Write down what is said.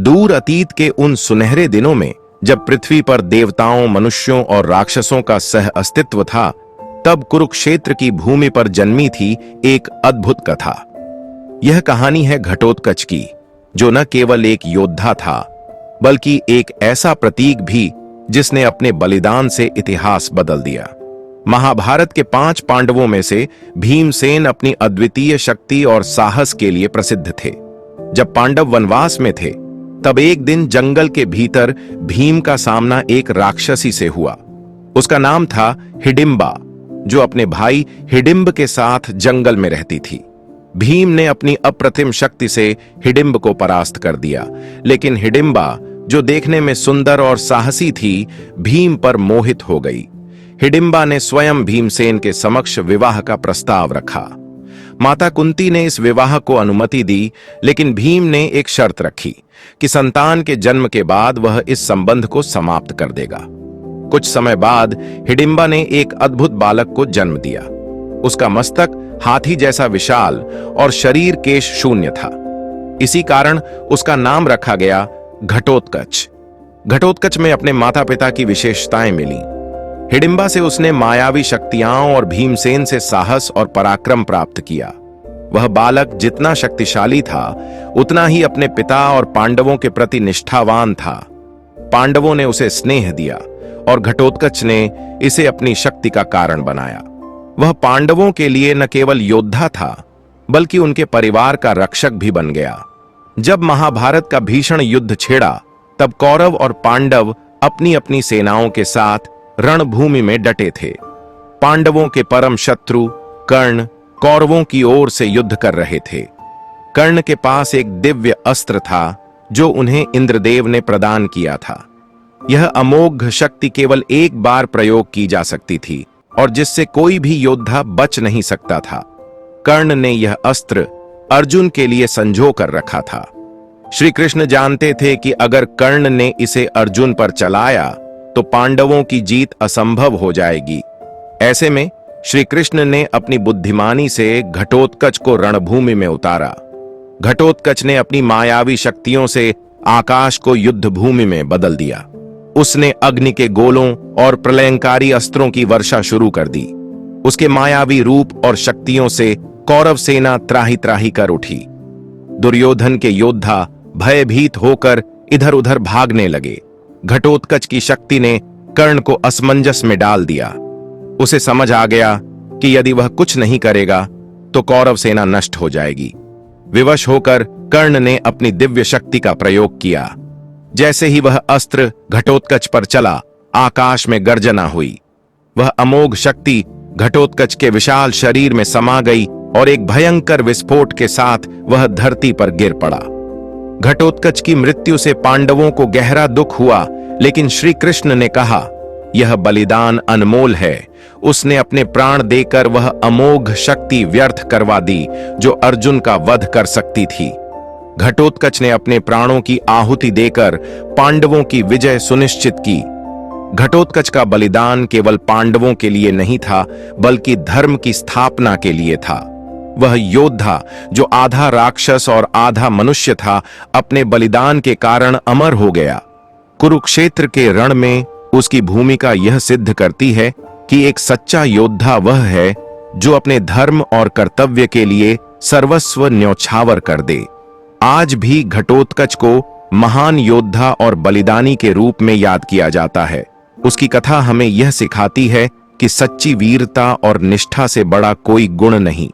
दूर अतीत के उन सुनहरे दिनों में जब पृथ्वी पर देवताओं, मनुष्यों और राक्षसों का सह अस्तित्व था, तब कुरुक्षेत्र की भूमि पर जन्मी थी एक अद्भुत कथा। यह कहानी है घटोत्कच की, जो न केवल एक योद्धा था बल्कि एक ऐसा प्रतीक भी जिसने अपने बलिदान से इतिहास बदल दिया। महाभारत के 5 पांडवों में से भीमसेन अपनी अद्वितीय शक्ति और साहस के लिए प्रसिद्ध थे। जब पांडव वनवास में थे, तब एक दिन जंगल के भीतर भीम का सामना एक राक्षसी से हुआ। उसका नाम था हिडिंबा, जो अपने भाई हिडिंब के साथ जंगल में रहती थी। भीम ने अपनी अप्रतिम शक्ति से हिडिंब को परास्त कर दिया, लेकिन हिडिंबा, जो देखने में सुंदर और साहसी थी, भीम पर मोहित हो गई। हिडिंबा ने स्वयं भीमसेन के समक्ष विवाह का प्रस्ताव रखा। माता कुंती ने इस विवाह को अनुमति दी, लेकिन भीम ने एक शर्त रखी कि संतान के जन्म के बाद वह इस संबंध को समाप्त कर देगा। कुछ समय बाद हिडिंबा ने एक अद्भुत बालक को जन्म दिया। उसका मस्तक हाथी जैसा विशाल और शरीर केश शून्य था। इसी कारण उसका नाम रखा गया घटोत्कच। घटोत्कच में अपने माता पिता की विशेषताएं मिली। हिडिंबा से उसने मायावी शक्तियां और भीमसेन से साहस और पराक्रम प्राप्त किया। वह बालक जितना शक्तिशाली था, उतना ही अपने पिता और पांडवों के प्रति निष्ठावान था। पांडवों ने उसे स्नेह दिया और घटोत्कच ने इसे अपनी शक्ति का कारण बनाया। वह पांडवों के लिए न केवल योद्धा था, बल्कि उनके परिवार का रक्षक भी बन गया। जब महाभारत का भीषण युद्ध छिड़ा, तब कौरव और पांडव अपनी अपनी सेनाओं के साथ रणभूमि में डटे थे। पांडवों के परम शत्रु कर्ण कौरवों की ओर से युद्ध कर रहे थे। कर्ण के पास एक दिव्य अस्त्र था जो उन्हें इंद्रदेव ने प्रदान किया था। यह अमोघ शक्ति केवल एक बार प्रयोग की जा सकती थी और जिससे कोई भी योद्धा बच नहीं सकता था। कर्ण ने यह अस्त्र अर्जुन के लिए संजो कर रखा था। श्री कृष्ण जानते थे कि अगर कर्ण ने इसे अर्जुन पर चलाया तो पांडवों की जीत असंभव हो जाएगी। ऐसे में श्री कृष्ण ने अपनी बुद्धिमानी से घटोत्कच को रणभूमि में उतारा। घटोत्कच ने अपनी मायावी शक्तियों से आकाश को युद्ध भूमि में बदल दिया। उसने अग्नि के गोलों और प्रलयंकारी अस्त्रों की वर्षा शुरू कर दी। उसके मायावी रूप और शक्तियों से कौरव सेना त्राही त्राही कर उठी। दुर्योधन के योद्धा भयभीत होकर इधर उधर भागने लगे। घटोत्कच की शक्ति ने कर्ण को असमंजस में डाल दिया। उसे समझ आ गया कि यदि वह कुछ नहीं करेगा तो कौरव सेना नष्ट हो जाएगी। विवश होकर कर्ण ने अपनी दिव्य शक्ति का प्रयोग किया। जैसे ही वह अस्त्र घटोत्कच पर चला, आकाश में गर्जना हुई। वह अमोघ शक्ति घटोत्कच के विशाल शरीर में समा गई और एक भयंकर विस्फोट के साथ वह धरती पर गिर पड़ा। घटोत्कच की मृत्यु से पांडवों को गहरा दुख हुआ, लेकिन श्री कृष्ण ने कहा, यह बलिदान अनमोल है। उसने अपने प्राण देकर वह अमोघ शक्ति व्यर्थ करवा दी जो अर्जुन का वध कर सकती थी। घटोत्कच ने अपने प्राणों की आहुति देकर पांडवों की विजय सुनिश्चित की। घटोत्कच का बलिदान केवल पांडवों के लिए नहीं था, बल्कि धर्म की स्थापना के लिए था। वह योद्धा जो आधा राक्षस और आधा मनुष्य था, अपने बलिदान के कारण अमर हो गया। कुरुक्षेत्र के रण में उसकी भूमिका यह सिद्ध करती है कि एक सच्चा योद्धा वह है जो अपने धर्म और कर्तव्य के लिए सर्वस्व न्यौछावर कर दे। आज भी घटोत्कच को महान योद्धा और बलिदानी के रूप में याद किया जाता है। उसकी कथा हमें यह सिखाती है कि सच्ची वीरता और निष्ठा से बड़ा कोई गुण नहीं।